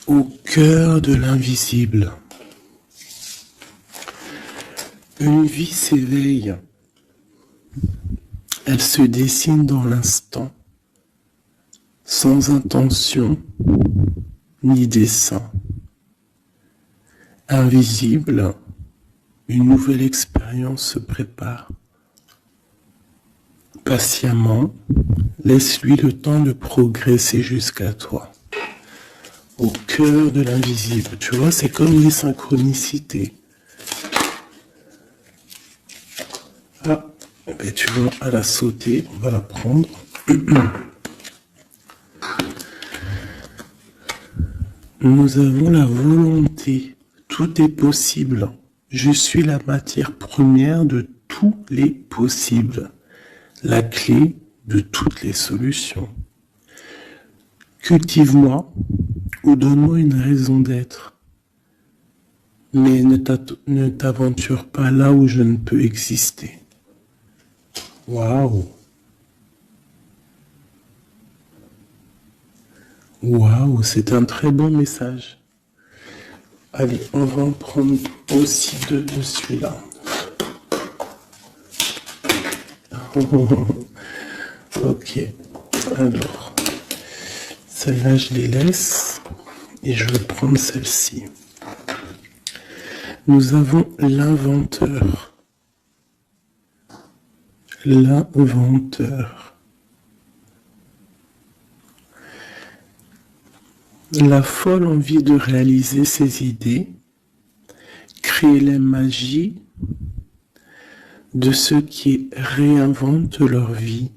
Au cœur de l'invisible, une vie s'éveille. Elle se dessine dans l'instant, sans intention ni dessein. Invisible, une nouvelle expérience se prépare. Patiemment, laisse-lui le temps de progresser jusqu'à toi. Au cœur de l'invisible, tu vois, c'est comme les synchronicités. Ah, ben tu vois, à la sauter, on va la prendre. Nous avons la volonté, tout est possible. Je suis la matière première de tous les possibles, la clé de toutes les solutions. Cultive-moi ou donne-moi une raison d'être, mais ne t'aventure pas là où je ne peux exister. Waouh! Waouh, c'est un très bon message. Allez, on va en prendre aussi deux de celui-là. Ok, alors, celle-là je les laisse et je vais prendre celle-ci. Nous avons l'inventeur. L'inventeur. La folle envie de réaliser ses idées, créer la magie de ceux qui réinventent leur vie.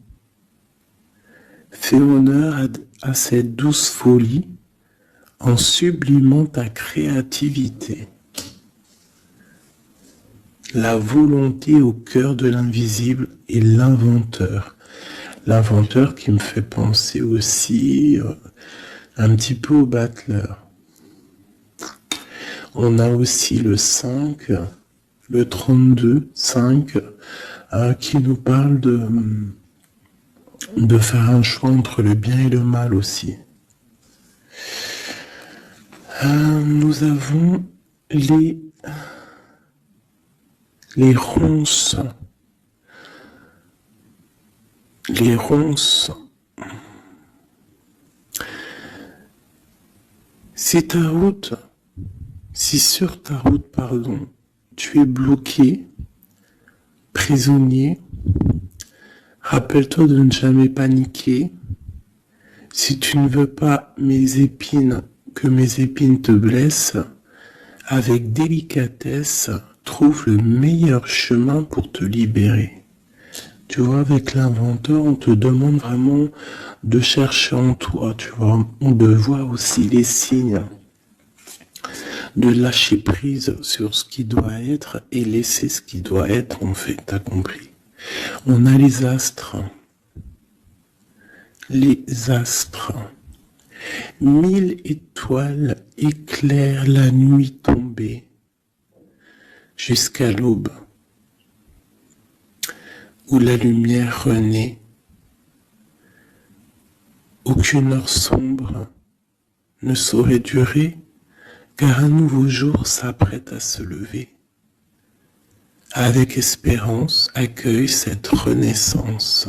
Fais honneur à cette douce folie en sublimant ta créativité. La volonté au cœur de l'invisible et l'inventeur. L'inventeur qui me fait penser aussi un petit peu au battleur. On a aussi le 5, le 32, 5, qui nous parle de faire un choix entre le bien et le mal aussi. Nous avons les ronces. Les ronces. Si sur ta route, tu es bloqué, prisonnier, rappelle-toi de ne jamais paniquer. Si tu ne veux pas que mes épines te blessent, avec délicatesse, trouve le meilleur chemin pour te libérer. Tu vois, avec l'inventeur, on te demande vraiment de chercher en toi, tu vois, de voir aussi les signes, de lâcher prise sur ce qui doit être et laisser ce qui doit être, en fait, t'as compris. On a les astres. Les astres. 1000 étoiles éclairent la nuit tombée jusqu'à l'aube, où la lumière renaît. Aucune heure sombre ne saurait durer, car un nouveau jour s'apprête à se lever. Avec espérance, accueille cette renaissance.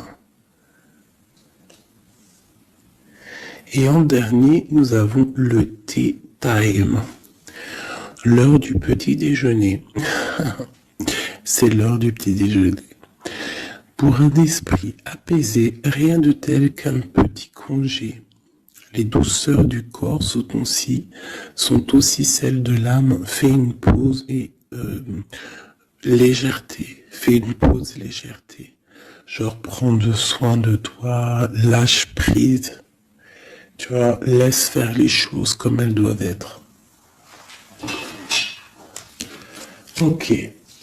Et en dernier, nous avons le tea time, l'heure du petit déjeuner. C'est l'heure du petit déjeuner. Pour un esprit apaisé, rien de tel qu'un petit congé. Les douceurs du corps sont aussi celles de l'âme. Fais une pause et légèreté. Fais une pause, légèreté. Genre, prendre soin de toi, lâche prise. Tu vois, laisse faire les choses comme elles doivent être. Ok,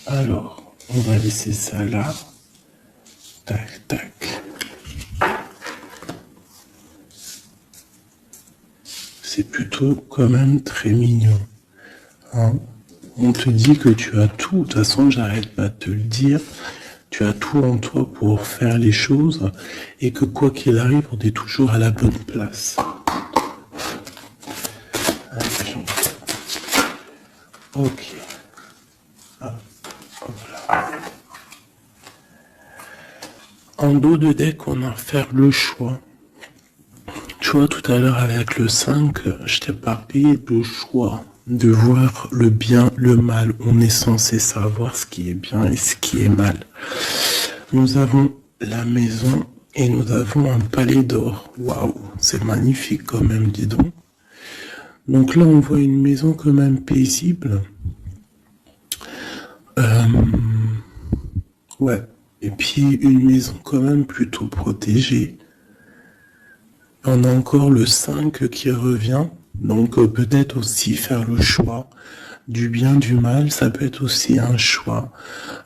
alors, on va laisser ça là. Tac, tac. C'est plutôt quand même très mignon. Hein? On te dit que tu as tout. De toute façon, j'arrête pas de te le dire. Tu as tout en toi pour faire les choses et que quoi qu'il arrive, on est toujours à la bonne place. Ok. Ah, voilà. En dos de deck, on a à faire le choix. Tu vois, tout à l'heure avec le 5, je t'ai parlé de choix, de voir le bien, le mal. On est censé savoir ce qui est bien et ce qui est mal. Nous avons la maison et nous avons un palais d'or. Waouh, c'est magnifique quand même, dis donc. Donc là, on voit une maison quand même paisible. Ouais. Et puis une maison quand même plutôt protégée. On a encore le 5 qui revient. Donc peut-être aussi faire le choix du bien, du mal, ça peut être aussi un choix.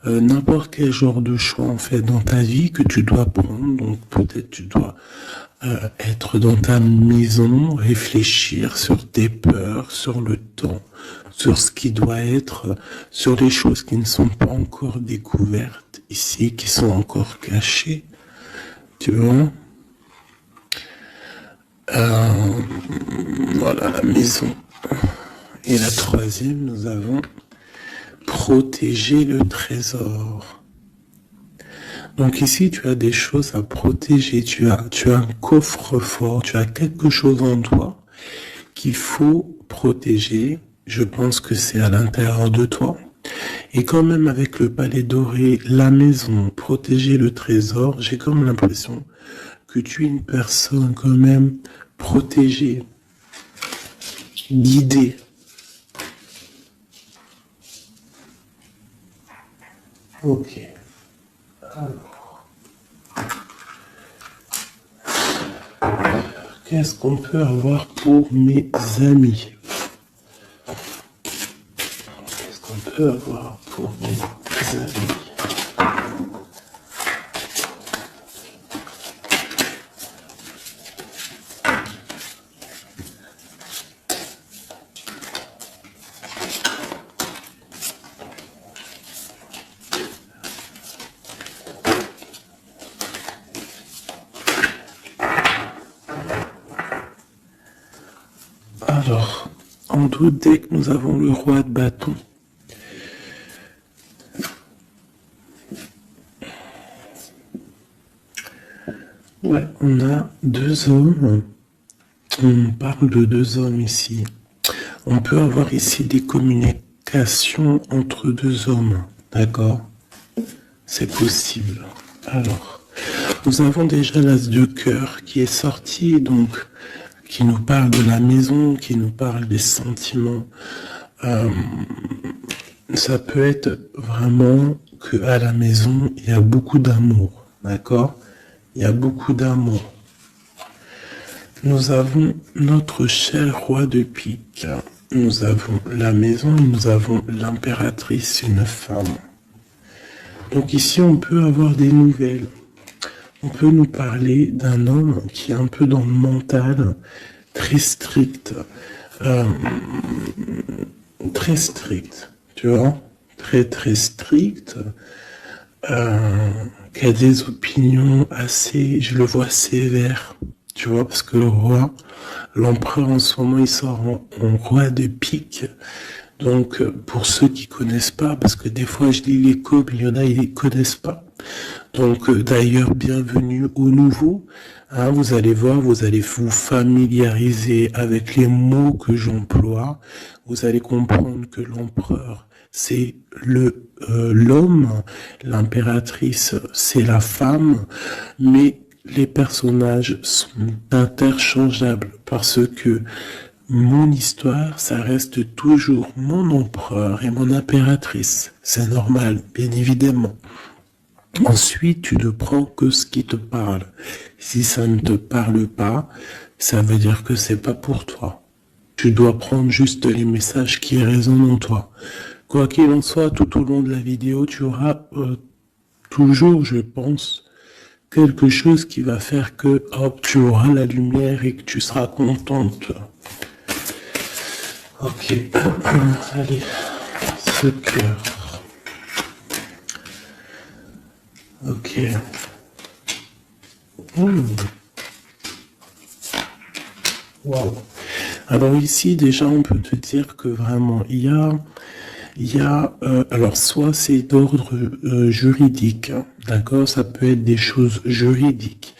N'importe quel genre de choix en fait dans ta vie que tu dois prendre. Donc peut-être tu dois être dans ta maison, réfléchir sur tes peurs, sur le temps, sur ce qui doit être, sur les choses qui ne sont pas encore découvertes ici, qui sont encore cachées. Tu vois? Voilà la maison. Et la troisième, nous avons protéger le trésor. Donc ici, tu as des choses à protéger. Tu as un coffre-fort, tu as quelque chose en toi qu'il faut protéger. Je pense que c'est à l'intérieur de toi. Et quand même avec le palais doré, la maison, protéger le trésor, j'ai comme l'impression que tu es une personne quand même protégée, guidée. Ok. Alors, qu'est-ce qu'on peut avoir pour mes amis? Qu'est-ce qu'on peut avoir pour mes amis? Alors, en doute, dès que nous avons le roi de bâton, ouais, on a deux hommes. On parle de deux hommes ici. On peut avoir ici des communications entre deux hommes, d'accord? C'est possible. Alors, nous avons déjà l'as de cœur qui est sorti, donc qui nous parle de la maison, qui nous parle des sentiments. Ça peut être vraiment que à la maison, il y a beaucoup d'amour, d'accord? Il y a beaucoup d'amour. Nous avons notre cher roi de pique. Nous avons la maison et nous avons l'impératrice, une femme. Donc ici, on peut avoir des nouvelles. On peut nous parler d'un homme qui est un peu dans le mental, très strict. Très strict, tu vois, très très strict, qui a des opinions assez, je le vois sévère, tu vois, parce que le roi, l'empereur en ce moment, il sort en roi de pique. Donc, pour ceux qui connaissent pas, parce que des fois je lis les codes, il y en a, ils ne connaissent pas. Donc, d'ailleurs, bienvenue aux nouveaux. Hein, vous allez voir, vous allez vous familiariser avec les mots que j'emploie. Vous allez comprendre que l'empereur, c'est l'homme, l'impératrice, c'est la femme, mais les personnages sont interchangeables parce que mon histoire, ça reste toujours mon empereur et mon impératrice. C'est normal, bien évidemment. Ensuite, tu ne prends que ce qui te parle. Si ça ne te parle pas, ça veut dire que c'est pas pour toi. Tu dois prendre juste les messages qui résonnent en toi. Quoi qu'il en soit, tout au long de la vidéo, tu auras toujours, je pense, quelque chose qui va faire que, hop, tu auras la lumière et que tu seras contente. Ok, allez, ce cœur. Ok. Wow. Alors ici, déjà, on peut te dire que vraiment, alors soit c'est d'ordre juridique, hein, d'accord, ça peut être des choses juridiques.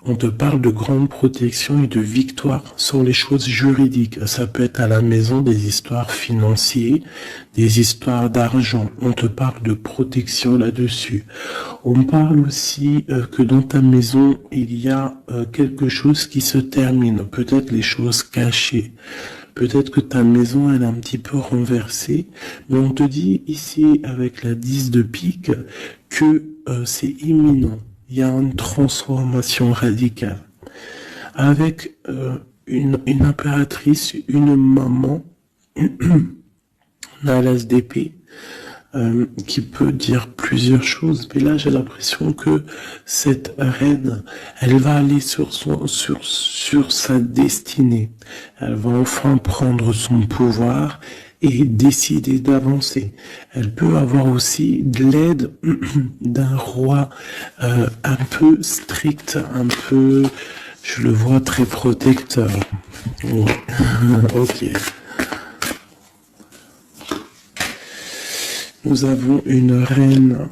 On te parle de grande protection et de victoire sur les choses juridiques. Ça peut être à la maison des histoires financières, des histoires d'argent. On te parle de protection là-dessus. On parle aussi que dans ta maison, il y a quelque chose qui se termine. Peut-être les choses cachées. Peut-être que ta maison, elle est un petit peu renversée. Mais on te dit ici, avec la 10 de pique, que c'est imminent. Il y a une transformation radicale. Avec une impératrice, une maman, un as d'épée, qui peut dire plusieurs choses. Mais là, j'ai l'impression que cette reine, elle va aller sur sa destinée. Elle va enfin prendre son pouvoir et décider d'avancer. Elle peut avoir aussi de l'aide d'un roi un peu strict, un peu, je le vois très protecteur. Ok. Nous avons une reine.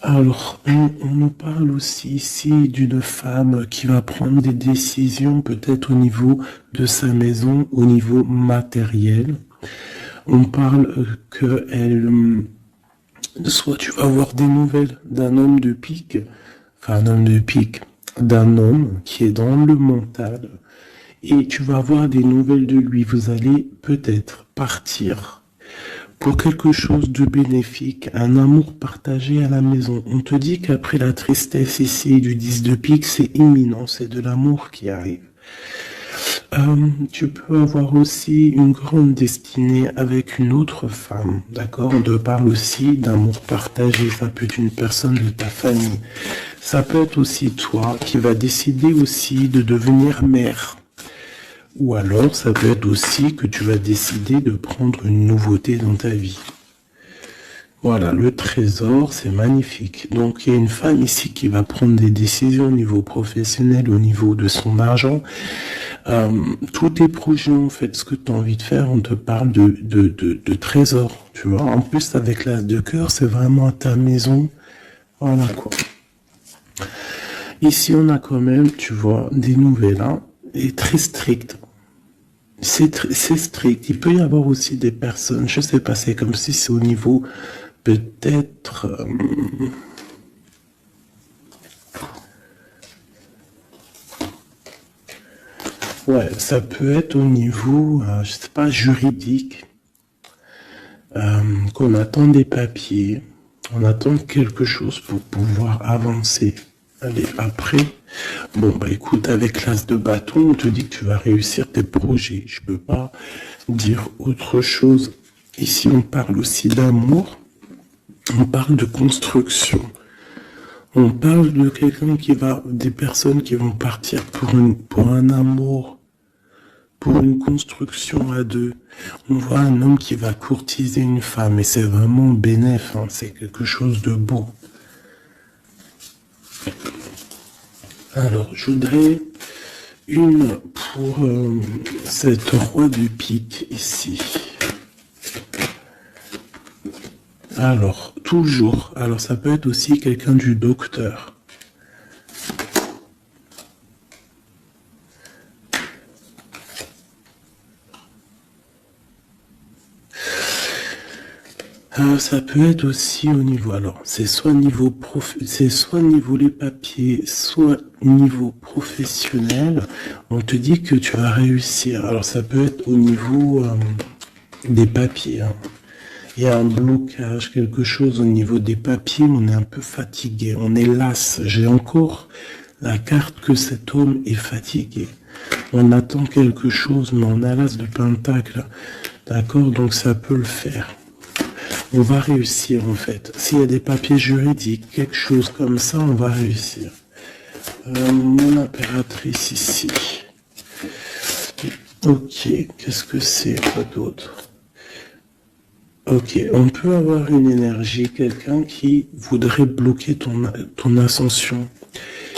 Alors, on nous parle aussi ici d'une femme qui va prendre des décisions peut-être au niveau de sa maison, au niveau matériel. On parle que soit tu vas avoir des nouvelles d'un homme de pique, enfin un homme de pique, d'un homme qui est dans le mental, et tu vas avoir des nouvelles de lui. Vous allez peut-être partir pour quelque chose de bénéfique, un amour partagé à la maison. On te dit qu'après la tristesse ici du 10 de pique, c'est imminent, c'est de l'amour qui arrive. Tu peux avoir aussi une grande destinée avec une autre femme, d'accord? On te parle aussi d'amour partagé, ça peut être une personne de ta famille. Ça peut être aussi toi qui va décider aussi de devenir mère. Ou alors, ça peut être aussi que tu vas décider de prendre une nouveauté dans ta vie. Voilà, le trésor, c'est magnifique. Donc, il y a une femme ici qui va prendre des décisions au niveau professionnel, au niveau de son argent. Tous tes projets, en fait, ce que tu as envie de faire, on te parle de trésor, tu vois. En plus, avec l'as de cœur, c'est vraiment à ta maison. Voilà, quoi. Ici, on a quand même, tu vois, des nouvelles, hein, et très strictes. C'est strict. Il peut y avoir aussi des personnes, je sais pas, c'est comme si c'est au niveau peut-être... ouais, ça peut être au niveau, je sais pas, juridique, qu'on attend des papiers, on attend quelque chose pour pouvoir avancer. Allez, après, bon, bah écoute, avec l'as de bâton, on te dit que tu vas réussir tes projets. Je peux pas dire autre chose. Ici, on parle aussi d'amour, on parle de construction. On parle de quelqu'un des personnes qui vont partir pour un amour, pour une construction à deux. On voit un homme qui va courtiser une femme et c'est vraiment bénéf, hein, c'est quelque chose de beau. Alors, je voudrais une pour cette roi du pique ici. Alors, toujours. Alors, ça peut être aussi quelqu'un du docteur. Ça peut être aussi au niveau, alors c'est soit niveau les papiers, soit niveau professionnel. On te dit que tu vas réussir. Alors ça peut être au niveau des papiers. Hein. Il y a un blocage, quelque chose au niveau des papiers. On est un peu fatigué, on est las. J'ai encore la carte que cet homme est fatigué. On attend quelque chose, mais on a l'as de pentacle. D'accord, donc ça peut le faire. On va réussir en fait. S'il y a des papiers juridiques, quelque chose comme ça, on va réussir. Mon impératrice ici. Ok, qu'est-ce que c'est quoi d'autre? Ok, on peut avoir une énergie, quelqu'un qui voudrait bloquer ton ascension.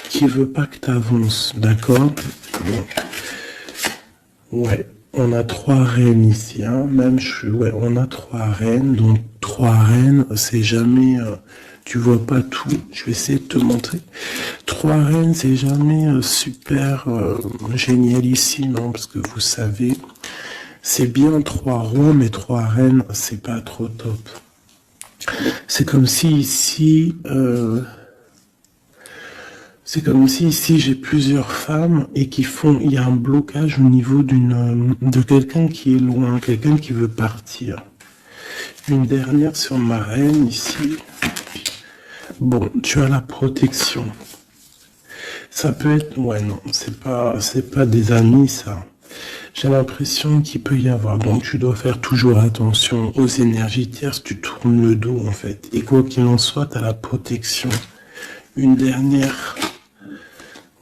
qui veut pas que tu avances, d'accord? Bon. Ouais, on a 3 reines ici, hein. Ouais, on a 3 reines, donc 3 reines, c'est jamais, tu vois pas tout. Je vais essayer de te montrer. 3 reines, c'est jamais super génialissime, hein, parce que vous savez, c'est bien 3 rois, mais 3 reines, c'est pas trop top. C'est comme si ici, j'ai plusieurs femmes et il y a un blocage au niveau de quelqu'un qui est loin, quelqu'un qui veut partir. Une dernière sur ma reine ici. Bon, tu as la protection. Ça peut être, ouais, non, c'est pas des amis, ça. J'ai l'impression qu'il peut y avoir. Donc, tu dois faire toujours attention aux énergies tierces. Tu tournes le dos, en fait. Et quoi qu'il en soit, tu as la protection. Une dernière.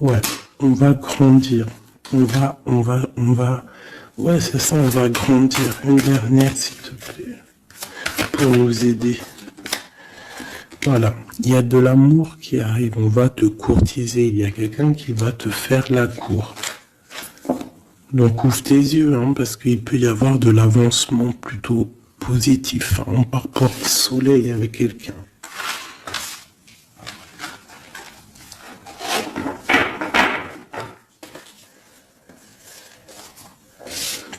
Ouais, on va grandir. Ouais, c'est ça, on va grandir. Une dernière, s'il te plaît. Pour nous aider. Voilà, il y a de l'amour qui arrive, on va te courtiser, il y a quelqu'un qui va te faire la cour. Donc ouvre tes yeux, hein, parce qu'il peut y avoir de l'avancement plutôt positif. Hein. On part porte-soleil avec quelqu'un.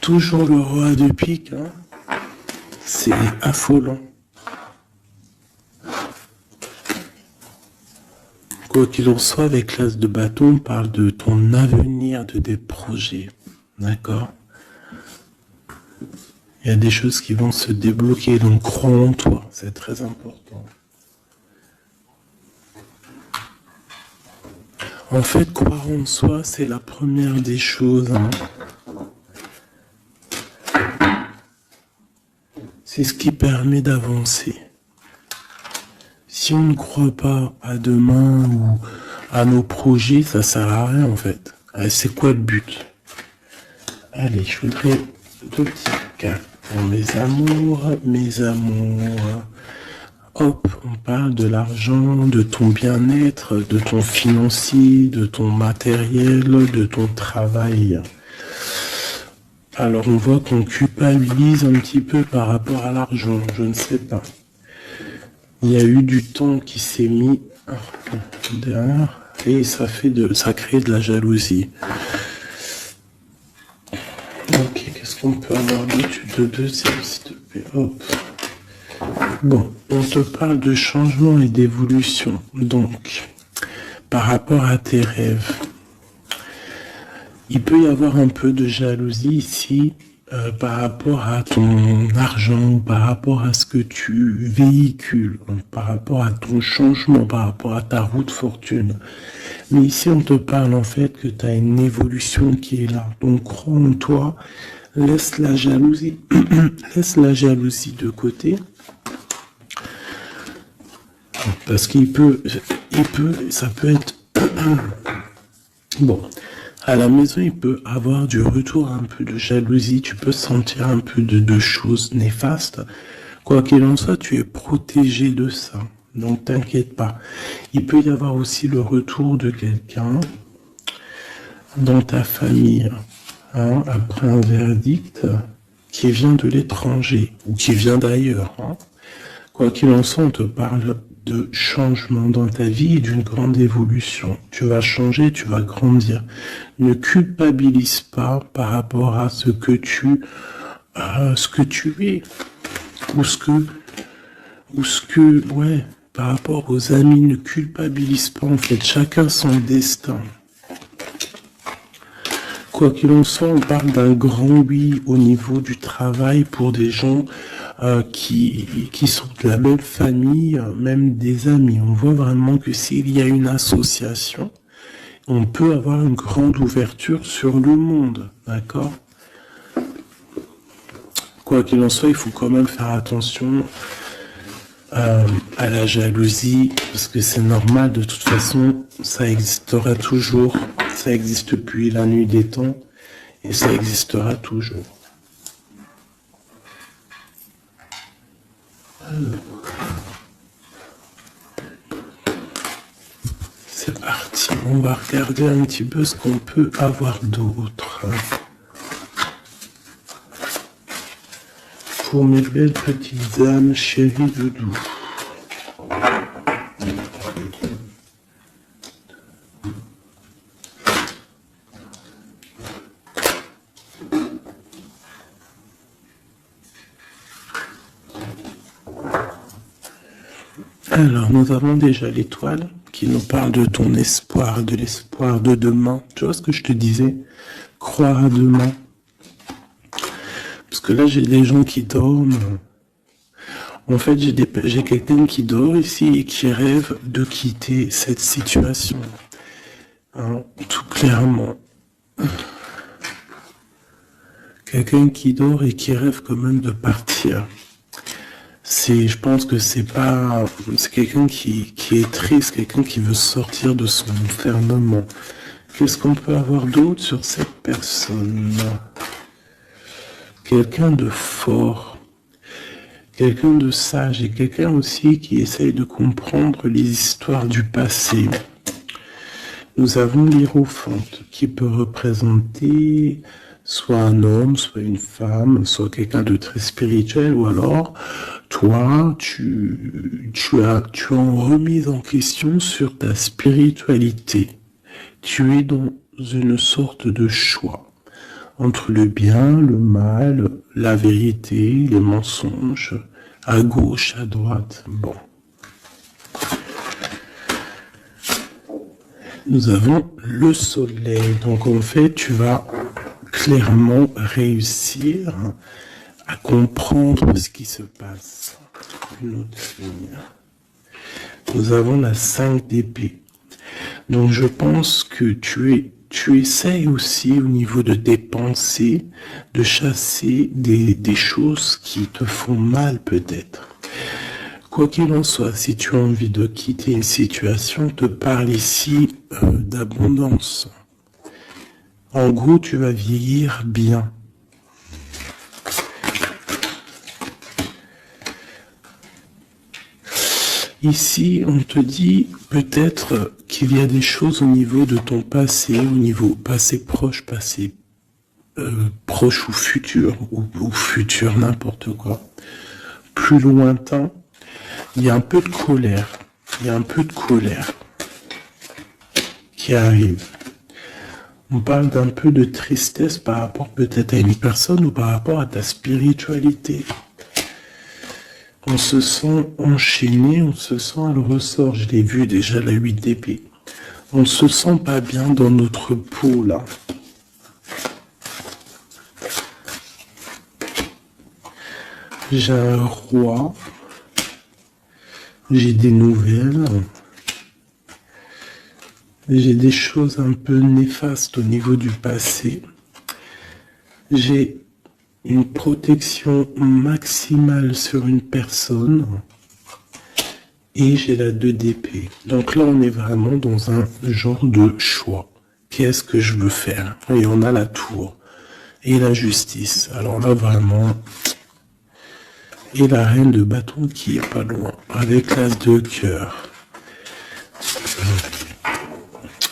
Toujours le roi de pique, hein. C'est affolant. Quoi qu'il en soit, avec l'as de bâton, on parle de ton avenir, de tes projets. D'accord? Il y a des choses qui vont se débloquer, donc crois en toi, c'est très important. En fait, croire en soi, c'est la première des choses. Hein. C'est ce qui permet d'avancer. Si on ne croit pas à demain ou à nos projets, ça sert à rien en fait. C'est quoi le but? Allez, je voudrais 2 petits cartes pour mes amours. Hop, on parle de l'argent, de ton bien-être, de ton financier, de ton matériel, de ton travail. Alors on voit qu'on culpabilise un petit peu par rapport à l'argent, je ne sais pas. Il y a eu du temps qui s'est mis derrière et ça crée de la jalousie. Ok, qu'est-ce qu'on peut avoir de deuxième, s'il te plaît? Hop. Bon, on te parle de changement et d'évolution. Donc, par rapport à tes rêves, il peut y avoir un peu de jalousie ici par rapport à ton argent, par rapport à ce que tu véhicules, par rapport à ton changement, par rapport à ta route fortune. Mais ici, on te parle en fait que tu as une évolution qui est là. Donc, crois en toi, laisse la jalousie, laisse la jalousie de côté. Parce ça peut être, bon, à la maison, il peut avoir du retour, un peu de jalousie, tu peux sentir un peu de choses néfastes. Quoi qu'il en soit, tu es protégé de ça, donc t'inquiète pas. Il peut y avoir aussi le retour de quelqu'un dans ta famille, hein, après un verdict qui vient de l'étranger, ou qui vient d'ailleurs, hein. Quoi qu'il en soit, on te parle de changement dans ta vie et d'une grande évolution. Tu vas changer, tu vas grandir. Ne culpabilise pas par rapport à ce que tu es. Ouais, par rapport aux amis, ne culpabilise pas en fait. Chacun son destin. Quoi qu'il en soit, on parle d'un grand oui au niveau du travail pour des gens qui sont de la même famille, même des amis. On voit vraiment que s'il y a une association, on peut avoir une grande ouverture sur le monde, d'accord? Quoi qu'il en soit, il faut quand même faire attention à la jalousie, parce que c'est normal, de toute façon, ça existera toujours, ça existe depuis la nuit des temps, et ça existera toujours. C'est parti. on va regarder un petit peu ce qu'on peut avoir d'autre. Pour mes belles petites âmes, chéries doudou. Alors, nous avons déjà l'étoile qui nous parle de ton espoir, de l'espoir de demain. Tu vois ce que je te disais? Croire à demain. Parce que là, j'ai des gens qui dorment. En fait, j'ai quelqu'un qui dort ici et qui rêve de quitter cette situation. Hein, tout clairement. Quelqu'un qui dort et qui rêve quand même de partir. Je pense que c'est quelqu'un qui est triste, quelqu'un qui veut sortir de son enfermement. Qu'est-ce qu'on peut avoir d'autre sur cette personne? Quelqu'un de fort, quelqu'un de sage et quelqu'un aussi qui essaye de comprendre les histoires du passé. Nous avons l'Hiérophante qui peut représenter soit un homme, soit une femme, soit quelqu'un de très spirituel, ou alors toi, tu as en remise en question sur ta spiritualité. Tu es dans une sorte de choix entre le bien, le mal, la vérité, les mensonges, à gauche, à droite. Bon. Nous avons le soleil. Donc en fait, tu vas clairement réussir à comprendre ce qui se passe. Une autre ligne. Nous avons la 5 d'épée. Donc je pense que tu essayes aussi au niveau de tes pensées de chasser des choses qui te font mal peut-être. Quoi qu'il en soit, si tu as envie de quitter une situation, te parle ici d'abondance. En gros, tu vas vieillir bien. Ici, on te dit peut-être qu'il y a des choses au niveau de ton passé, au niveau passé proche, passé proche ou futur, ou futur, n'importe quoi. Plus lointain, il y a un peu de colère. Il y a un peu de colère qui arrive. On parle d'un peu de tristesse par rapport peut-être à une personne ou par rapport à ta spiritualité. On se sent enchaîné, on se sent à le ressort. Je l'ai vu déjà, la 8 d'épée. On se sent pas bien dans notre peau, là. J'ai un roi. J'ai des nouvelles. J'ai des choses un peu néfastes au niveau du passé. J'ai une protection maximale sur une personne. Et j'ai la 2 d'épée. Donc là, on est vraiment dans un genre de choix. Qu'est-ce que je veux faire? Et on a la tour. Et la justice. Alors là, vraiment... Et la reine de bâton qui est pas loin. Avec l'as de cœur.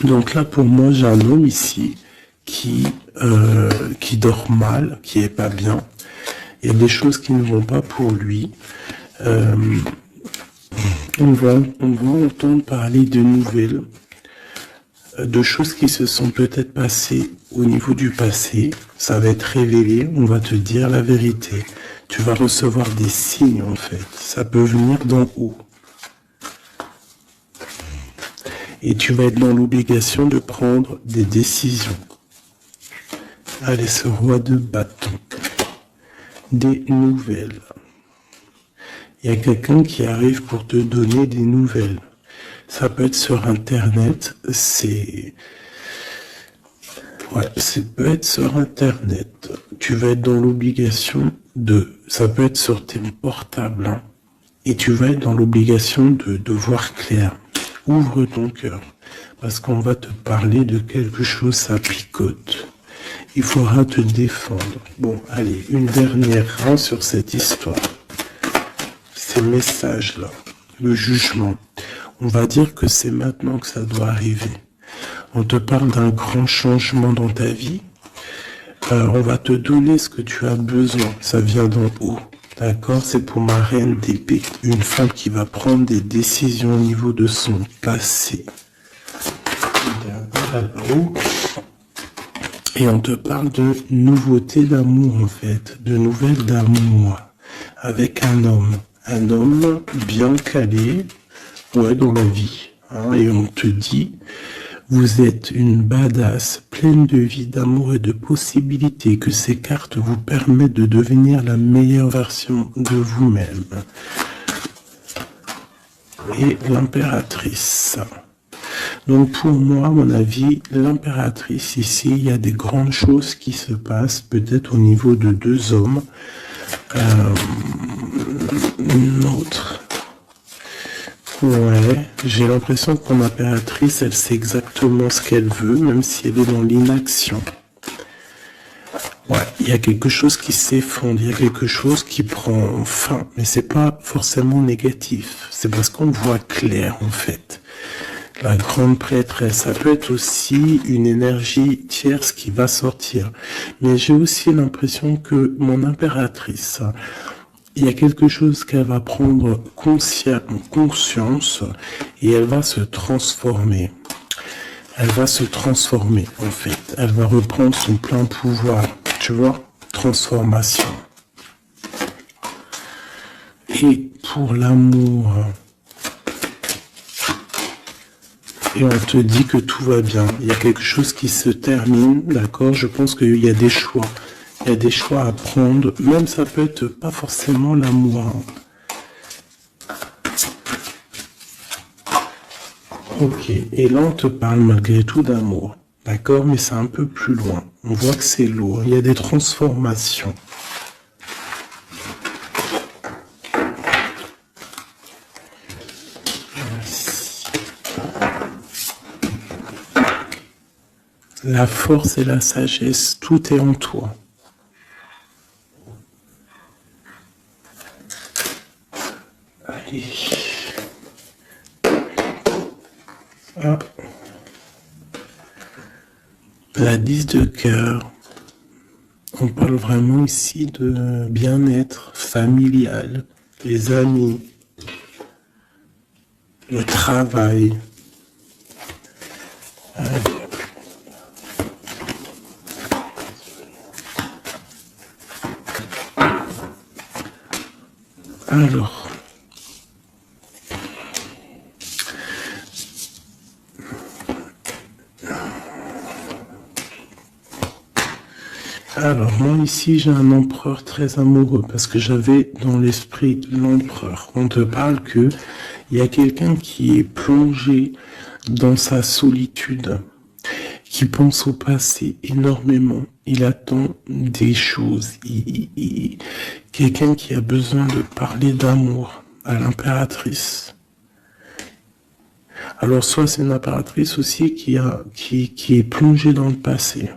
Donc là, pour moi, j'ai un homme ici qui dort mal, qui est pas bien. Il y a des choses qui ne vont pas pour lui. On va entendre parler de nouvelles, de choses qui se sont peut-être passées au niveau du passé. Ça va être révélé, on va te dire la vérité. Tu vas recevoir des signes en fait. Ça peut venir d'en haut. Et tu vas être dans l'obligation de prendre des décisions. Allez, ce roi de bâton. Des nouvelles. Il y a quelqu'un qui arrive pour te donner des nouvelles. Ça peut être sur Internet. Ça peut être sur Internet. Tu vas être dans l'obligation ça peut être sur tes portables. Hein, et tu vas être dans l'obligation de voir clair. Ouvre ton cœur, parce qu'on va te parler de quelque chose, ça picote. Il faudra te défendre. Bon, allez, une dernière sur cette histoire. Ces messages-là, le jugement. On va dire que c'est maintenant que ça doit arriver. On te parle d'un grand changement dans ta vie. On va te donner ce que tu as besoin. Ça vient d'en haut. D'accord? C'est pour ma reine d'épée. Une femme qui va prendre des décisions au niveau de son passé. D'accord? Et on te parle de nouveautés d'amour, en fait. De nouvelles d'amour. Avec un homme. Un homme bien calé. Ouais, dans la vie. Hein, et on te dit... Vous êtes une badass, pleine de vie, d'amour et de possibilités, que ces cartes vous permettent de devenir la meilleure version de vous-même. Et l'impératrice. Donc pour moi, à mon avis, l'impératrice ici, il y a des grandes choses qui se passent, peut-être au niveau de deux hommes. Une autre. Ouais, j'ai l'impression que mon impératrice, elle sait exactement ce qu'elle veut, même si elle est dans l'inaction. Ouais, il y a quelque chose qui s'effondre, il y a quelque chose qui prend fin, mais c'est pas forcément négatif. C'est parce qu'on voit clair, en fait. La grande prêtresse, ça peut être aussi une énergie tierce qui va sortir. Mais j'ai aussi l'impression que mon impératrice, il y a quelque chose qu'elle va prendre conscience et elle va se transformer. Elle va se transformer, en fait. Elle va reprendre son plein pouvoir. Tu vois? Transformation. Et pour l'amour, et on te dit que tout va bien. Il y a quelque chose qui se termine, d'accord? Je pense qu'il y a des choix. Il y a des choix à prendre, même ça peut être pas forcément l'amour. Ok, et là on te parle malgré tout d'amour, d'accord, mais c'est un peu plus loin. On voit que c'est lourd, il y a des transformations. Merci. La force et la sagesse, tout est en toi. Allez. Ah. La 10 de cœur. On parle vraiment ici de bien-être familial, les amis, le travail. Alors, moi ici j'ai un empereur très amoureux parce que j'avais dans l'esprit l'empereur. On te parle que il y a quelqu'un qui est plongé dans sa solitude, qui pense au passé énormément. Il attend des choses. Quelqu'un qui a besoin de parler d'amour à l'impératrice. Alors soit c'est une impératrice aussi qui est plongée dans le passé.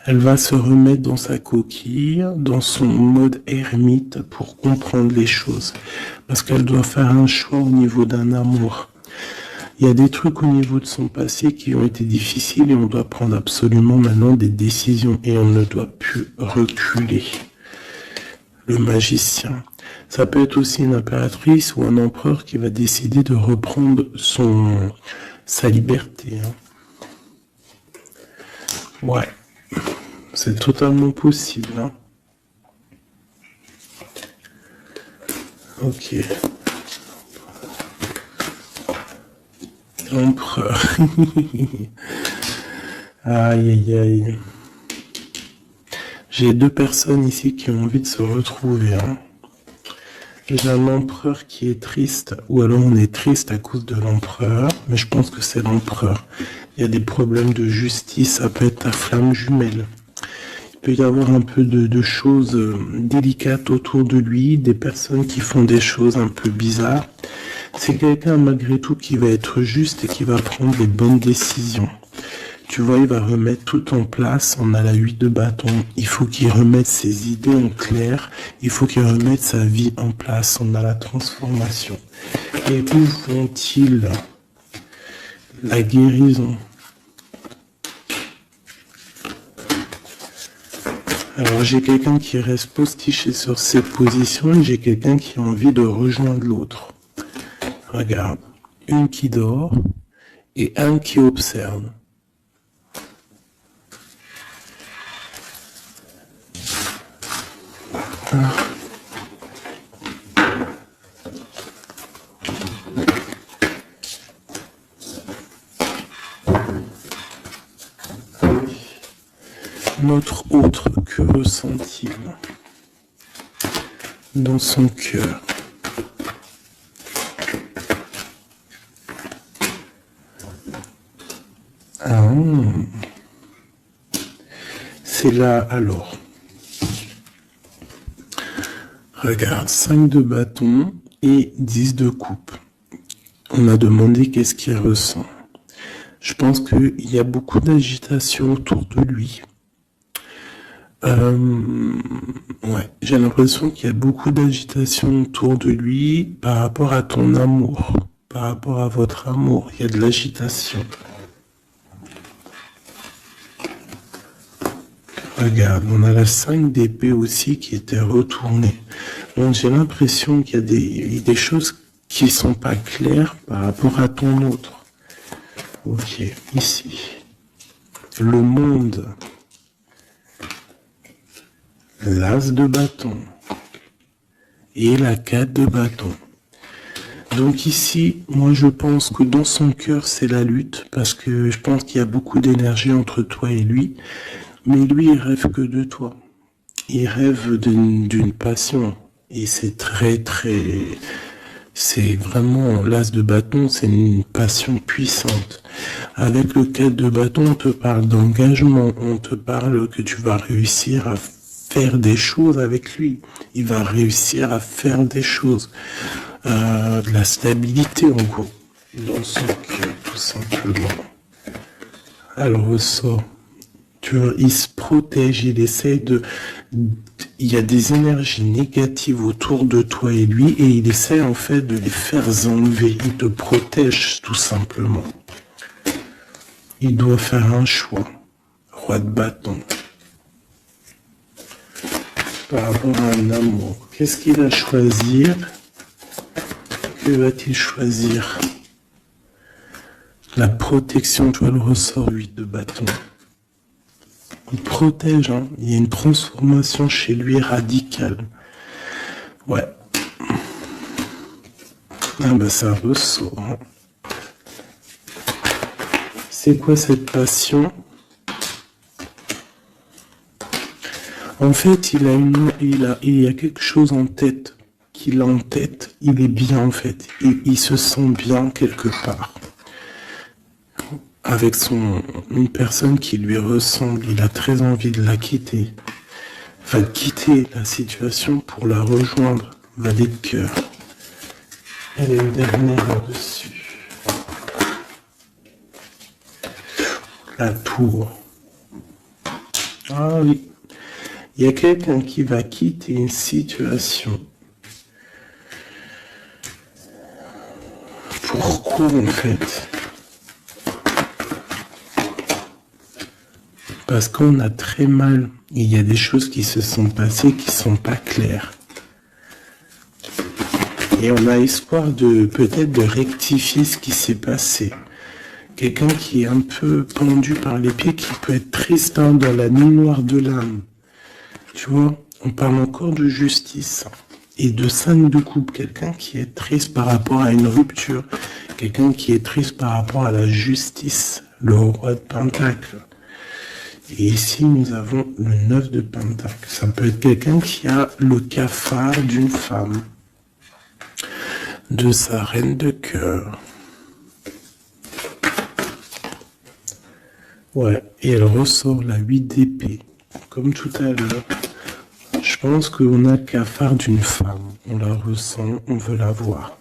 Elle va se remettre dans sa coquille, dans son mode ermite pour comprendre les choses. Parce qu'elle doit faire un choix au niveau d'un amour. Il y a des trucs au niveau de son passé qui ont été difficiles et on doit prendre absolument maintenant des décisions et on ne doit plus reculer. Le magicien. Ça peut être aussi une impératrice ou un empereur qui va décider de reprendre sa liberté. Hein. Ouais. C'est totalement possible. Hein. Ok. L'empereur. Aïe, aïe, aïe. J'ai deux personnes ici qui ont envie de se retrouver. Hein. J'ai un empereur qui est triste, ou alors on est triste à cause de l'empereur, mais je pense que c'est l'empereur. Il y a des problèmes de justice, ça peut être ta flamme jumelle. Il peut y avoir un peu de choses délicates autour de lui, des personnes qui font des choses un peu bizarres. C'est quelqu'un malgré tout qui va être juste et qui va prendre les bonnes décisions. Tu vois, il va remettre tout en place. On a la 8 de bâton. Il faut qu'il remette ses idées en clair. Il faut qu'il remette sa vie en place. On a la transformation. Et où vont-ils? La guérison. Alors j'ai quelqu'un qui reste postiché sur cette position et j'ai quelqu'un qui a envie de rejoindre l'autre. Regarde, une qui dort et un qui observe. Notre autre, que ressent-il dans son cœur? Ah, c'est là alors. Regarde, 5 de bâton et 10 de coupe. On a demandé qu'est-ce qu'il ressent. Je pense qu'il y a beaucoup d'agitation autour de lui. Ouais, j'ai l'impression qu'il y a beaucoup d'agitation autour de lui par rapport à ton amour, par rapport à votre amour. Il y a de l'agitation. Regarde, on a la 5 d'épée aussi qui était retournée. Donc j'ai l'impression qu'il y a des choses qui sont pas claires par rapport à ton autre. Ok, ici. Le monde. L'as de bâton. Et la 4 de bâton. Donc ici, moi je pense que dans son cœur c'est la lutte, parce que je pense qu'il y a beaucoup d'énergie entre toi et lui, mais lui il rêve que de toi. Il rêve d'une passion, et c'est c'est vraiment l'as de bâton, c'est une passion puissante. Avec le 4 de bâton, on te parle d'engagement, on te parle que tu vas réussir à faire des choses avec lui. Il va réussir à faire des choses. De la stabilité en gros, dans son cœur, tout simplement. Alors ressort, tu vois, il se protège, il essaie il y a des énergies négatives autour de toi et lui, et il essaie en fait de les faire enlever. Il te protège tout simplement. Il doit faire un choix. Roi de bâton. Par rapport à un amour. Qu'est-ce qu'il va choisir? Que va-t-il choisir? La protection, tu vois le ressort 8 de bâton. Il protège, hein. Il y a une transformation chez lui radicale. Ouais. Ah bah ça ressort. Hein. C'est quoi cette passion? En fait, il y a quelque chose en tête. Qu'il a en tête, il est bien en fait. Il se sent bien quelque part. Avec une personne qui lui ressemble, il a très envie de la quitter. Va quitter la situation pour la rejoindre. Valet de cœur. Elle est une dernière là-dessus. La tour. Ah oui. Il y a quelqu'un qui va quitter une situation. Pourquoi en fait? Parce qu'on a très mal. Il y a des choses qui se sont passées qui sont pas claires. Et on a espoir de peut-être de rectifier ce qui s'est passé. Quelqu'un qui est un peu pendu par les pieds, qui peut être triste hein, dans la nuit noire de l'âme. Tu vois, on parle encore de justice. Et de 5 de coupe, quelqu'un qui est triste par rapport à une rupture. Quelqu'un qui est triste par rapport à la justice. Le roi de Pentacle. Et ici, nous avons le 9 de Pentacle. Ça peut être quelqu'un qui a le cafard d'une femme. De sa reine de cœur. Ouais, et elle ressort la 8 d'épée. Comme tout à l'heure. Je pense qu'on a le cafard d'une femme. On la ressent, on veut la voir.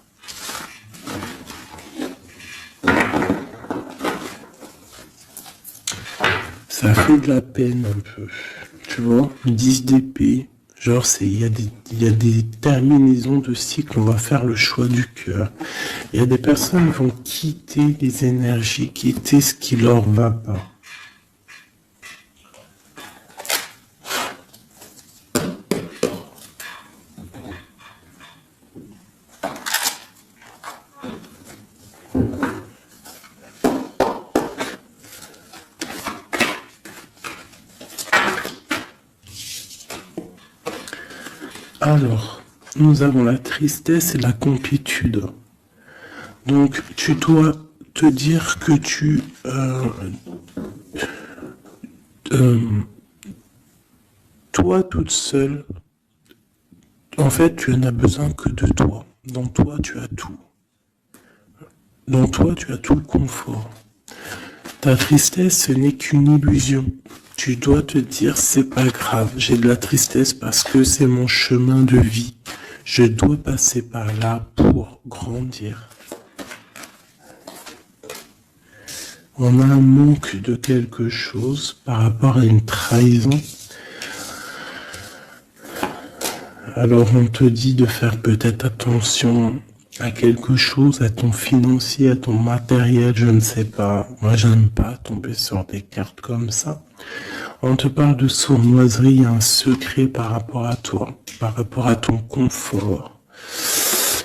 Ça fait de la peine un peu. Tu vois, 10 d'épée. Genre, il y a des terminaisons de cycle, on va faire le choix du cœur. Il y a des personnes qui vont quitter les énergies, quitter ce qui leur va pas. Alors, nous avons la tristesse et la complétude. Donc, tu dois te dire que toi toute seule, en fait, tu n'as besoin que de toi. Dans toi, tu as tout. Dans toi, tu as tout le confort. Ta tristesse, ce n'est qu'une illusion. Tu dois te dire, c'est pas grave, j'ai de la tristesse parce que c'est mon chemin de vie. Je dois passer par là pour grandir. On a un manque de quelque chose par rapport à une trahison. Alors on te dit de faire peut-être attention à quelque chose, à ton financier, à ton matériel, je ne sais pas. Moi, j'aime pas tomber sur des cartes comme ça. On te parle de sournoiserie, il y a un secret par rapport à toi, par rapport à ton confort.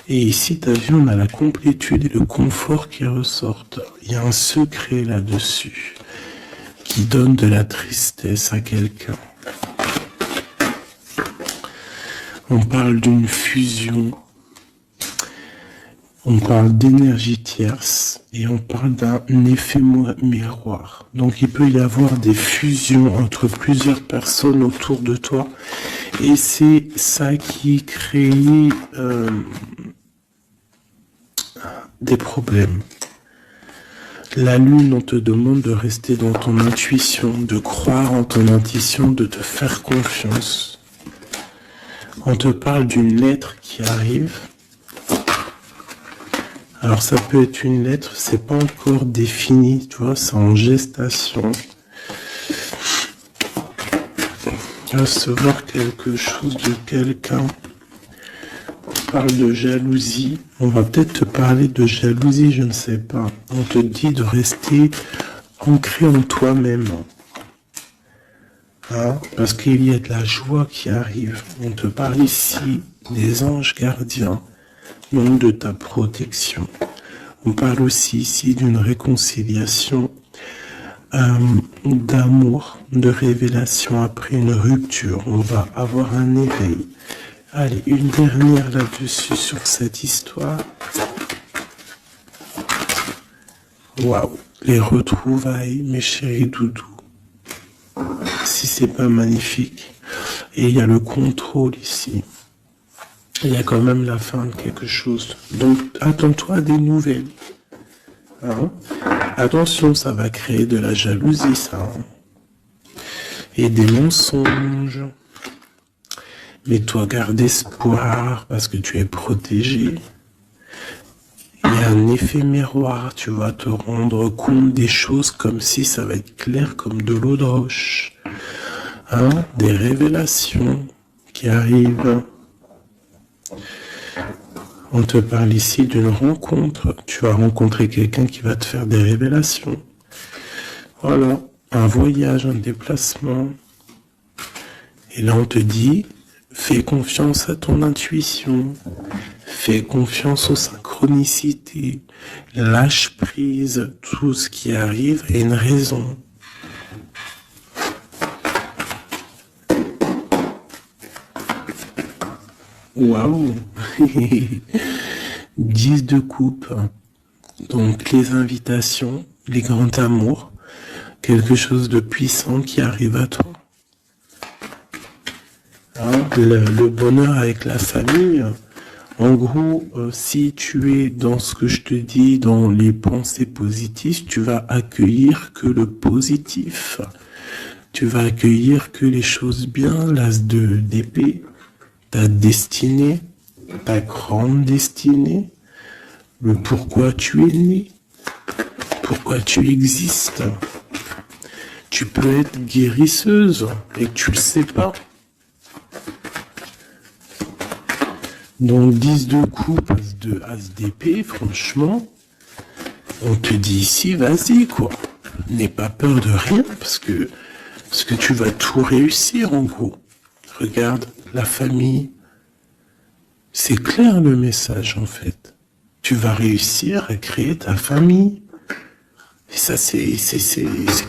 Et ici, t'as vu, on a la complétude et le confort qui ressortent. Il y a un secret là-dessus qui donne de la tristesse à quelqu'un. On parle d'une fusion. On parle d'énergie tierce et on parle d'un effet miroir. Donc il peut y avoir des fusions entre plusieurs personnes autour de toi et c'est ça qui crée des problèmes. La lune, on te demande de rester dans ton intuition, de croire en ton intuition, de te faire confiance. On te parle d'une lettre qui arrive. Alors ça peut être une lettre, c'est pas encore défini, tu vois, c'est en gestation. Recevoir quelque chose de quelqu'un. On parle de jalousie. On va peut-être te parler de jalousie, je ne sais pas. On te dit de rester ancré en toi-même. Hein, parce qu'il y a de la joie qui arrive. On te parle ici des anges gardiens. Donc de ta protection. On parle aussi ici d'une réconciliation, d'amour, de révélation après une rupture. On va avoir un éveil. Allez, une dernière là-dessus sur cette histoire. Waouh, les retrouvailles, mes chéris doudous. Si c'est pas magnifique. Et il y a le contrôle ici. Il y a quand même la fin de quelque chose. Donc, attends-toi à des nouvelles. Hein? Attention, ça va créer de la jalousie, ça. Hein? Et des mensonges. Mais toi, garde espoir parce que tu es protégé. Il y a un effet miroir. Tu vas te rendre compte des choses comme si ça va être clair comme de l'eau de roche. Hein? Des révélations qui arrivent. On te parle ici d'une rencontre. Tu vas rencontrer quelqu'un qui va te faire des révélations. Voilà, un voyage, un déplacement. Et là, on te dit, fais confiance à ton intuition. Fais confiance aux synchronicités. Lâche prise. Tout ce qui arrive a une raison. Waouh. 10 de coupe. Donc les invitations, les grands amours, quelque chose de puissant qui arrive à toi. Hein, le bonheur avec la famille. En gros, si tu es dans ce que je te dis, dans les pensées positives, tu vas accueillir que le positif. Tu vas accueillir que les choses bien, l'as d'épée. Ta destinée, ta grande destinée, le pourquoi tu es né, pourquoi tu existes. Tu peux être guérisseuse et que tu le sais pas. Donc 10 de coupe, as d'épée, franchement, on te dit ici, vas-y quoi. N'aie pas peur de rien parce que tu vas tout réussir en gros. Regarde, la famille, c'est clair le message en fait. Tu vas réussir à créer ta famille. Et ça, c'est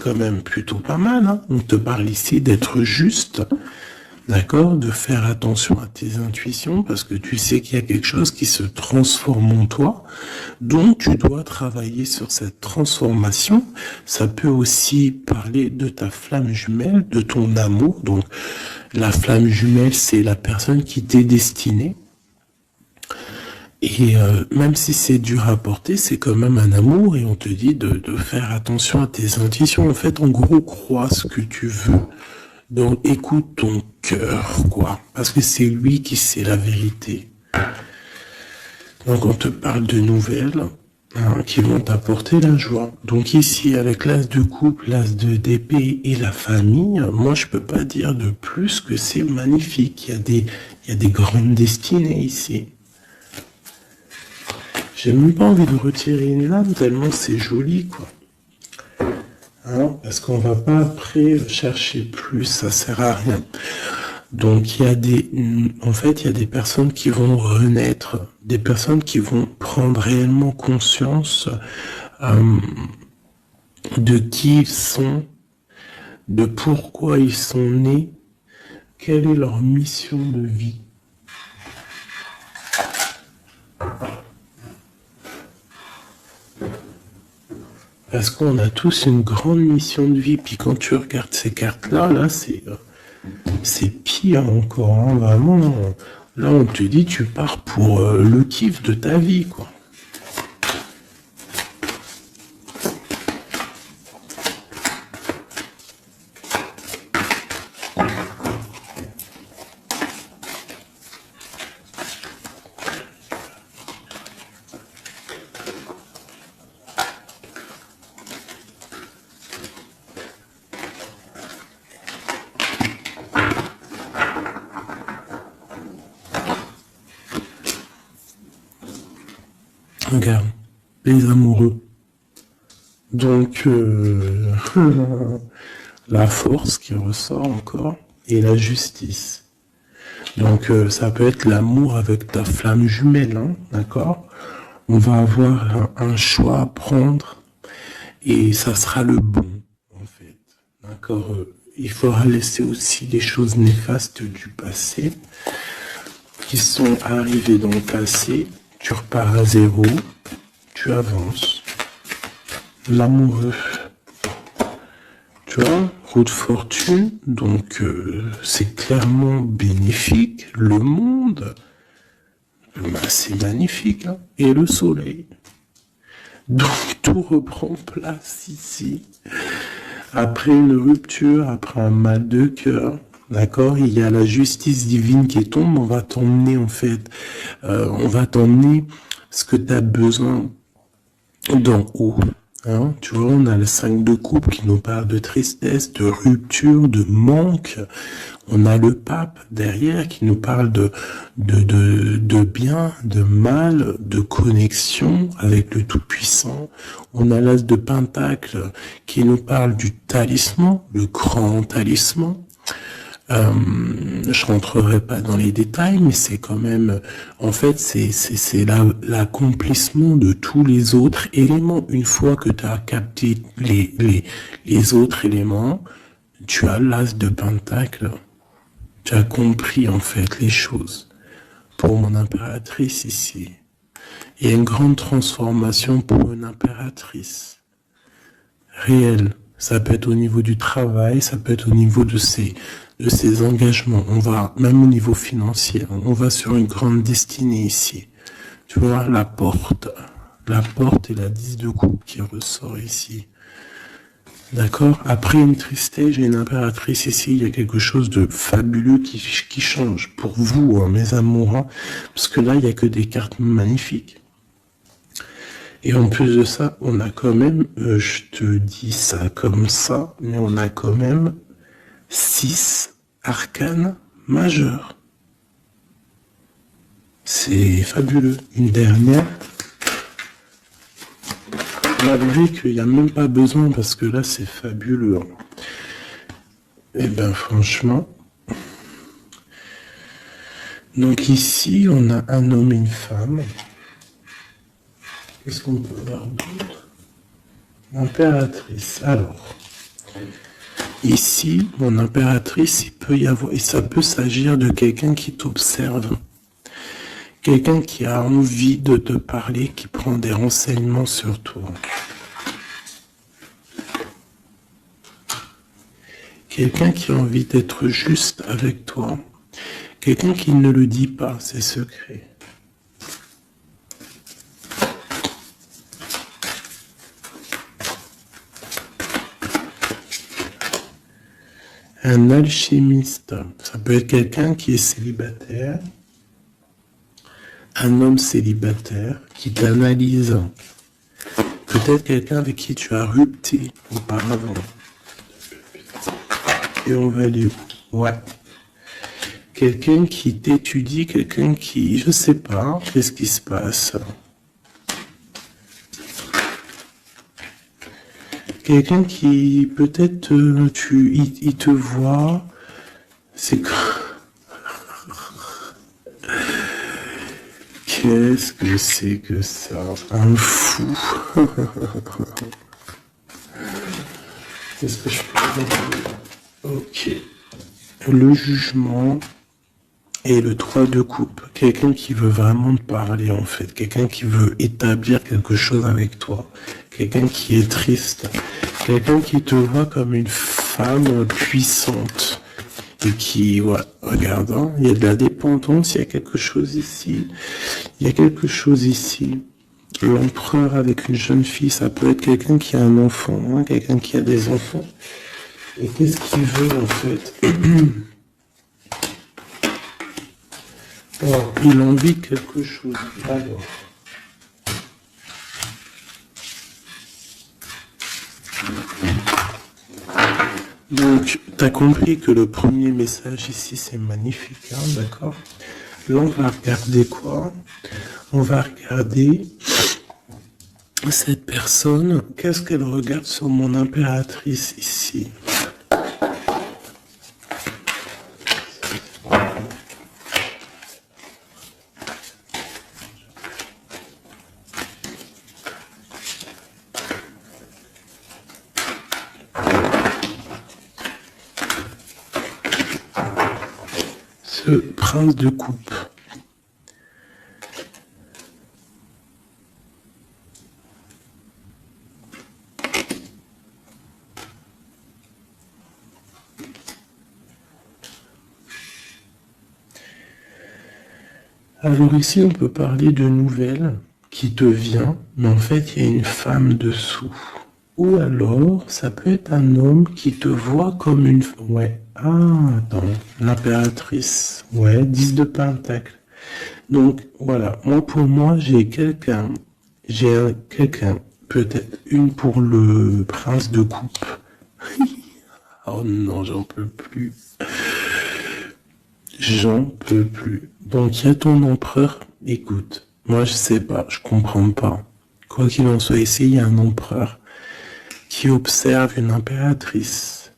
quand même plutôt pas mal. Hein. On te parle ici d'être juste, d'accord, de faire attention à tes intuitions, parce que tu sais qu'il y a quelque chose qui se transforme en toi, donc tu dois travailler sur cette transformation. Ça peut aussi parler de ta flamme jumelle, de ton amour. Donc la flamme jumelle, c'est la personne qui t'est destinée. Et même si c'est dur à porter, c'est quand même un amour et on te dit de faire attention à tes intuitions. En fait, en gros, crois ce que tu veux. Donc écoute ton cœur, quoi. Parce que c'est lui qui sait la vérité. Donc on te parle de nouvelles qui vont t'apporter la joie. Donc ici, avec l'as de coupe, l'as de d'épée et la famille, moi je peux pas dire de plus que c'est magnifique. Il y a des grandes destinées ici. J'ai même pas envie de retirer une lame tellement c'est joli, quoi. Hein, parce qu'on va pas après chercher plus, ça sert à rien. Donc en fait, il y a des personnes qui vont renaître, des personnes qui vont prendre réellement conscience de qui ils sont, de pourquoi ils sont nés, quelle est leur mission de vie. Parce qu'on a tous une grande mission de vie. Puis quand tu regardes ces cartes-là, là, c'est pire encore. Hein, vraiment, là, on te dit, tu pars pour le kiff de ta vie, quoi. Regarde, les amoureux. Donc, la force qui ressort encore et la justice. Donc, ça peut être l'amour avec ta flamme jumelle, hein, d'accord? On va avoir un choix à prendre et ça sera le bon, en fait. D'accord? Il faudra laisser aussi les choses néfastes du passé qui sont arrivées dans le passé. Tu repars à zéro, tu avances. L'amoureux, tu vois, roue de fortune, donc c'est clairement bénéfique. Le monde, bah, c'est magnifique, hein. Et le soleil. Donc tout reprend place ici. Après une rupture, après un mal de cœur, d'accord, il y a la justice divine qui tombe. On va t'emmener en fait, on va t'emmener ce que tu as besoin d'en haut. Hein, tu vois, on a le 5 de coupe qui nous parle de tristesse, de rupture, de manque. On a le pape derrière qui nous parle de bien, de mal, de connexion avec le Tout-Puissant. On a l'as de pentacle qui nous parle du talisman, le grand talisman. Je rentrerai pas dans les détails, mais c'est quand même, en fait, c'est l'accomplissement de tous les autres éléments. Une fois que tu as capté les autres éléments, tu as l'as de pentacle. Tu as compris, en fait, les choses. Pour mon impératrice ici. Il y a une grande transformation pour une impératrice. Réelle. Ça peut être au niveau du travail, ça peut être au niveau de ses engagements. On va, même au niveau financier, on va sur une grande destinée ici. Tu vois, la porte et la 10 de coupe qui ressort ici. D'accord? Après une tristesse, j'ai une impératrice ici, il y a quelque chose de fabuleux qui change pour vous, hein, mes amours, hein, parce que là, il n'y a que des cartes magnifiques. Et en plus de ça, on a quand même, je te dis ça comme ça, mais on a quand même 6 arcanes majeurs. C'est fabuleux. Une dernière. Malgré qu'il n'y a même pas besoin, parce que là, c'est fabuleux. Et ben franchement. Donc ici, on a un homme et une femme. Qu'est-ce qu'on peut voir d'autre? L'impératrice. Alors, Ici, mon impératrice, il peut y avoir, et ça peut s'agir de quelqu'un qui t'observe. Quelqu'un qui a envie de te parler, qui prend des renseignements sur toi. Quelqu'un qui a envie d'être juste avec toi. Quelqu'un qui ne le dit pas, ses secrets. Un alchimiste, ça peut être quelqu'un qui est célibataire, un homme célibataire qui t'analyse. Peut-être quelqu'un avec qui tu as rupté auparavant. Et on va aller où? Ouais. Quelqu'un qui t'étudie, quelqu'un qui, je sais pas, qu'est-ce qui se passe? Quelqu'un qui, peut-être, il te voit, c'est quoi? Qu'est-ce que c'est que ça? Un fou. Qu'est-ce que je peux dire? Ok. Le jugement et le 3 de coupe. Quelqu'un qui veut vraiment te parler, en fait. Quelqu'un qui veut établir quelque chose avec toi. Quelqu'un qui est triste. Quelqu'un qui te voit comme une femme puissante. Et qui, ouais, regarde, hein, il y a de la dépendance, il y a quelque chose ici. Il y a quelque chose ici. L'empereur avec une jeune fille, ça peut être quelqu'un qui a un enfant, hein, quelqu'un qui a des enfants. Et qu'est-ce qu'il veut, en fait? Oh, il a envie de quelque chose. Alors. Donc, tu as compris que le premier message ici, c'est magnifique, hein, d'accord? Là, on va regarder quoi? On va regarder cette personne. Qu'est-ce qu'elle regarde sur mon impératrice ici? Ce prince de coupe. Alors ici, on peut parler de nouvelles qui te vient, mais en fait, il y a une femme dessous. Ou alors, ça peut être un homme qui te voit comme une... Ouais. Ah, attends. L'impératrice. Ouais, 10 de pentacle. Donc, voilà. Moi, pour moi, j'ai quelqu'un. Quelqu'un. Peut-être une pour le prince de coupe. Oh non, j'en peux plus. J'en peux plus. Donc, il y a ton empereur. Écoute, moi, je sais pas. Je comprends pas. Quoi qu'il en soit, ici, il y a un empereur qui observe une impératrice.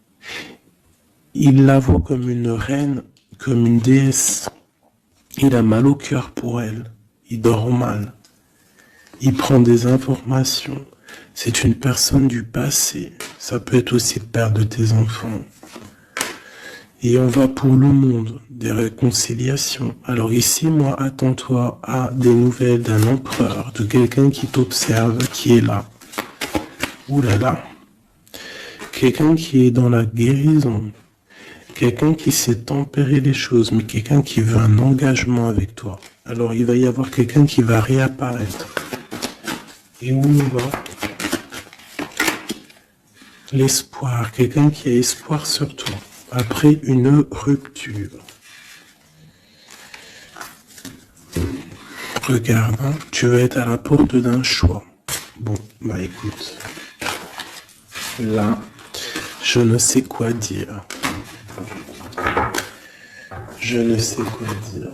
Il la voit comme une reine, comme une déesse. Il a mal au cœur pour elle. Il dort mal. Il prend des informations. C'est une personne du passé. Ça peut être aussi le père de tes enfants. Et on va pour le monde, des réconciliations. Alors ici, moi, attends-toi à des nouvelles d'un empereur, de quelqu'un qui t'observe, qui est là. Ouh là là. Quelqu'un qui est dans la guérison. Quelqu'un qui sait tempérer les choses, mais quelqu'un qui veut un engagement avec toi. Alors il va y avoir quelqu'un qui va réapparaître. Et où on va? L'espoir. Quelqu'un qui a espoir sur toi. Après une rupture. Regarde, hein, tu vas être à la porte d'un choix. Bon, bah écoute. Là, je ne sais quoi dire. Je ne sais quoi dire.